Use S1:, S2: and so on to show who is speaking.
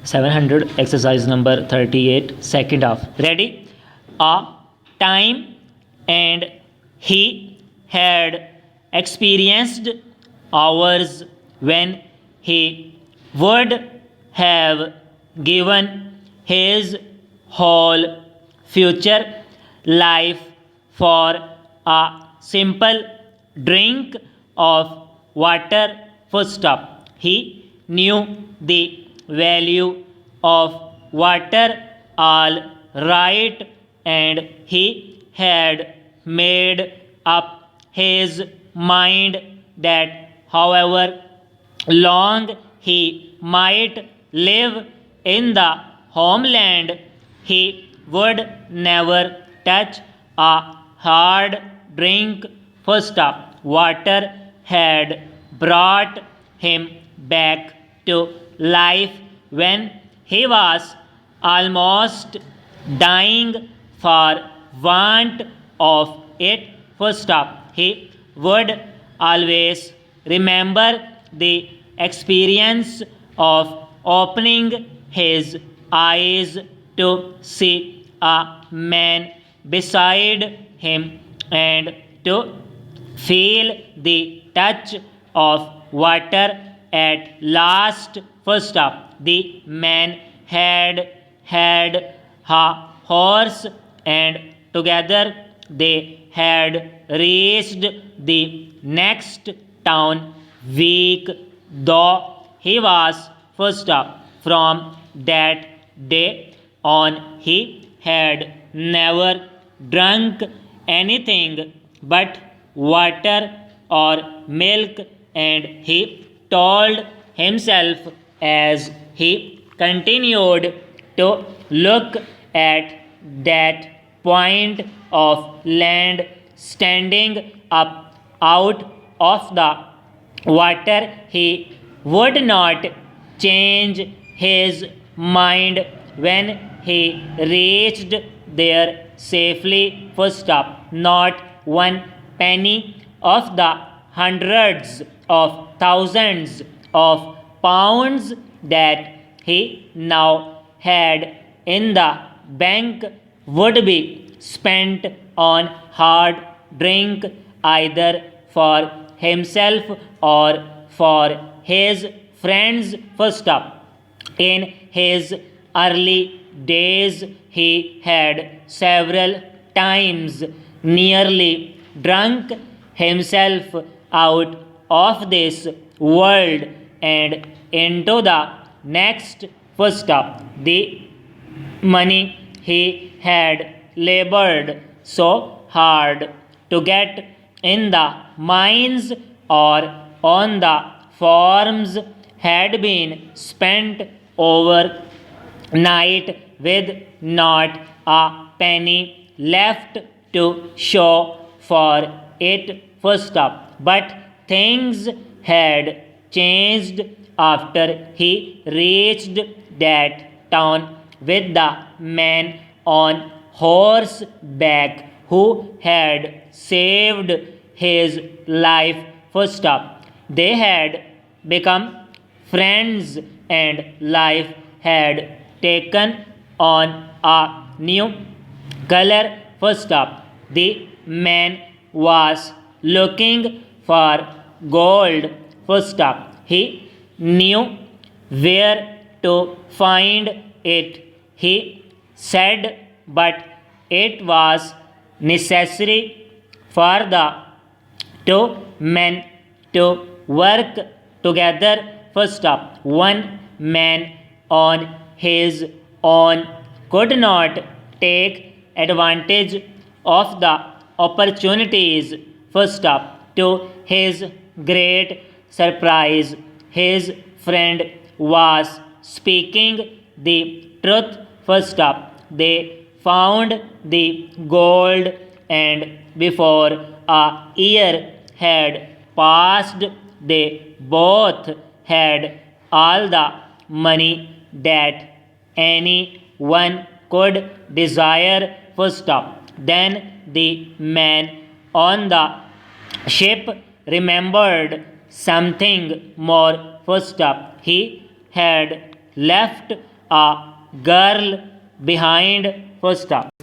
S1: 700 exercise number 38 second half. Ready? A time and he had experienced hours when he would have given his whole future life for a simple drink of water. Full stop. He knew the value of water all right, and he had made up his mind that however long he might live in the homeland, he would never touch a hard drink. First stop. Water had brought him back to life when he was almost dying for want of it. First stop. He would always remember the experience of opening his eyes to see a man beside him and to feel the touch of water at last. First stop. The man had a horse, and together they had reached the next town week, though he was. First stop. From that day on he had never drunk anything but water or milk, and he told himself as he continued to look at that point of land standing up out of the water, he would not change his mind when he reached there safely. First stop. Not one penny of the hundreds of thousands of pounds that he now had in the bank would be spent on hard drink, either for himself or for his friends. First stop. In his early days he had several times nearly drunk himself out of this world and into the next. First stop. The money he had labored so hard to get in the mines or on the farms had been spent overnight with not a penny left to show for it. First stop. But things had changed after he reached that town with the man on horseback who had saved his life. First stop. They had become friends and life had taken on a new color. First stop. The man was looking for gold. First stop. He knew where to find it, he said, but it was necessary for the two men to work together. First stop. One man on his own could not take advantage of the opportunities. First stop. To his great surprise, his friend was speaking the truth. First stop. They found the gold, and before a year had passed, they both had all the money that anyone could desire. First stop. Then the man on the ship remembered something more. First stop. He had left a girl behind full stop.